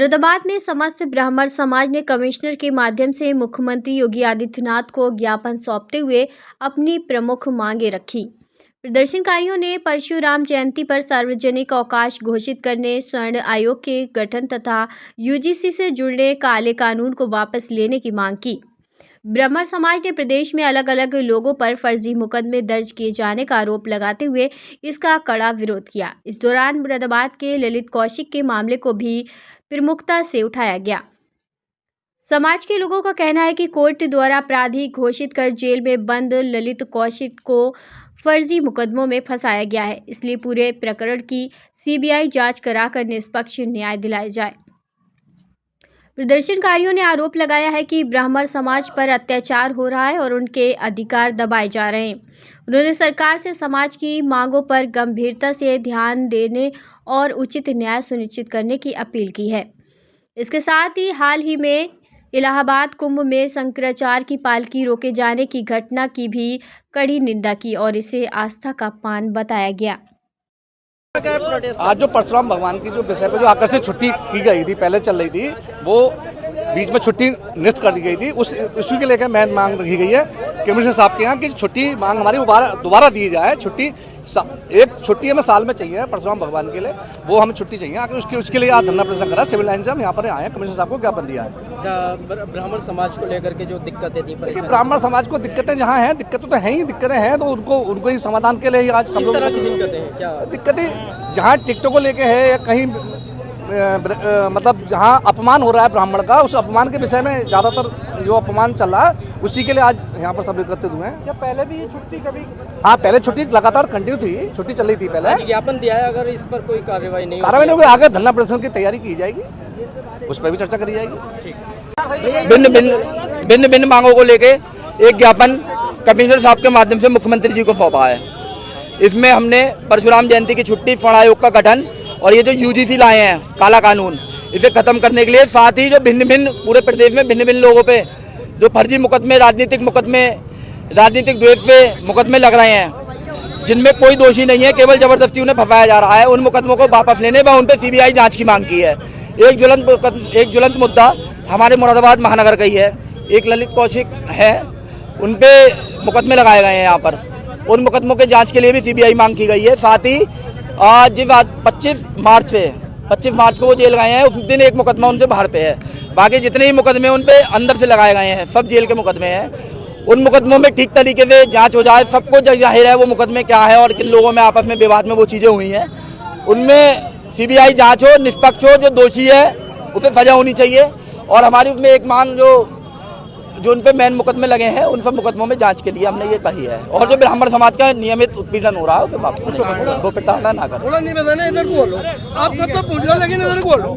मुरादाबाद में समस्त ब्राह्मण समाज ने कमिश्नर के माध्यम से मुख्यमंत्री योगी आदित्यनाथ को ज्ञापन सौंपते हुए अपनी प्रमुख मांगें रखी। प्रदर्शनकारियों ने परशुराम जयंती पर सार्वजनिक अवकाश घोषित करने, स्वर्ण आयोग के गठन तथा यूजीसी से जुड़ने काले कानून को वापस लेने की मांग की। ब्राह्मण समाज ने प्रदेश में अलग अलग लोगों पर फर्जी मुकदमे दर्ज किए जाने का आरोप लगाते हुए इसका कड़ा विरोध किया। इस दौरान मुरादाबाद के ललित कौशिक के मामले को भी प्रमुखता से उठाया गया। समाज के लोगों का कहना है कि कोर्ट द्वारा अपराधी घोषित कर जेल में बंद ललित कौशिक को फर्जी मुकदमों में फंसाया गया है, इसलिए पूरे प्रकरण की सीबीआई जांच कराकर निष्पक्ष न्याय दिलाया जाए। प्रदर्शनकारियों ने आरोप लगाया है कि ब्राह्मण समाज पर अत्याचार हो रहा है और उनके अधिकार दबाए जा रहे हैं। उन्होंने सरकार से समाज की मांगों पर गंभीरता से ध्यान देने और उचित न्याय सुनिश्चित करने की अपील की है। इसके साथ ही हाल ही में इलाहाबाद कुंभ में शंकराचार्य की पालकी रोके जाने की घटना की भी कड़ी निंदा की और इसे आस्था का पान बताया गया। आज जो परशुराम भगवान की जो विषय पर जो आकस्मिक छुट्टी की गई थी, पहले चल रही थी, वो बीच में छुट्टी निरस्त कर दी गई थी। उस इश्यू के लेकर मैं मांग रखी गई है कमिश्नर साहब के यहाँ कि छुट्टी मांग हमारी दोबारा दी जाए। छुट्टी एक छुट्टी हमें साल में चाहिए परशुराम भगवान के लिए, वो हमें छुट्टी चाहिए। आखिर उसके लिए आज धरना प्रदर्शन करा, सिविल लाइन से हम यहाँ पर आए हैं, कमिश्नर साहब को ज्ञापन दिया है। ब्राह्मण समाज को लेकर के जो दिक्कतें थी, देखिए ब्राह्मण समाज को दिक्कतें जहाँ हैं, दिक्कतें तो हैं ही, दिक्कतें हैं तो उनको ही समाधान के लिए आज सब लोग दिक्कतें जहाँ टिकटों को लेके है या कहीं मतलब जहाँ अपमान हो रहा है ब्राह्मण का, उस अपमान के विषय में ज़्यादातर जो अपमान चल रहा है उसी के लिए आज यहाँ पर सब एकत्रित हुए हैं। क्या पहले भी छुट्टी कभी? हाँ, पहले छुट्टी लगातार कंटिन्यू थी, छुट्टी चल रही थी पहले। ज्ञापन दिया है, अगर इस पर कोई कार्रवाई नहीं होगी आगे धरना प्रदर्शन की तैयारी की जाएगी, उस पर भी चर्चा करी जाएगी। भिन्न भिन्न मांगों को लेके एक ज्ञापन कमिश्नर साहब के माध्यम से मुख्यमंत्री जी को सौंपा है। इसमें हमने परशुराम जयंती की छुट्टी, स्वर्ण आयोग का गठन और ये जो यूजीसी लाए हैं काला कानून, इसे खत्म करने के लिए, साथ ही जो भिन्न पूरे प्रदेश में भिन्न लोगों पे जो फर्जी मुकदमे, राजनीतिक द्वेष पे मुकदमे लग रहे हैं, जिनमें कोई दोषी नहीं है, केवल जबरदस्ती उन्हें फंसाया जा रहा है, उन मुकदमों को वापस लेने व उन पर सीबीआई जांच की मांग की है। एक ज्वलंत मुद्दा हमारे मुरादाबाद महानगर का ही है। एक ललित कौशिक है, उन पे मुकदमे लगाए गए हैं यहाँ पर, उन मुकदमों के जांच के लिए भी सीबीआई मांग की गई है। साथ ही आज 25 मार्च को वो जेल गए हैं, उस दिन एक मुकदमा उनसे बाहर पे है। बाकी जितने ही मुकदमे उन पे अंदर से लगाए गए हैं, सब जेल के मुकदमे हैं। उन मुकदमों में ठीक तरीके से जांच हो जाए, सबको जाहिर है वो मुकदमे क्या है और किन लोगों में आपस में विवाद में वो चीज़ें हुई हैं, उनमें सीबीआई जांच हो, निष्पक्ष हो, जो दोषी है उसे सजा होनी चाहिए। और हमारी उसमें एक मांग जो उन पे मेन मुकदमे लगे हैं, उन सब मुकदमों में जांच के लिए हमने ये कही है। और जो ब्राह्मण समाज का नियमित उत्पीड़न हो रहा है उसे वापस वो प्रताड़ना ना करें। इधर बोलो, आप सब तो बोलो लेकिन इधर बोलो।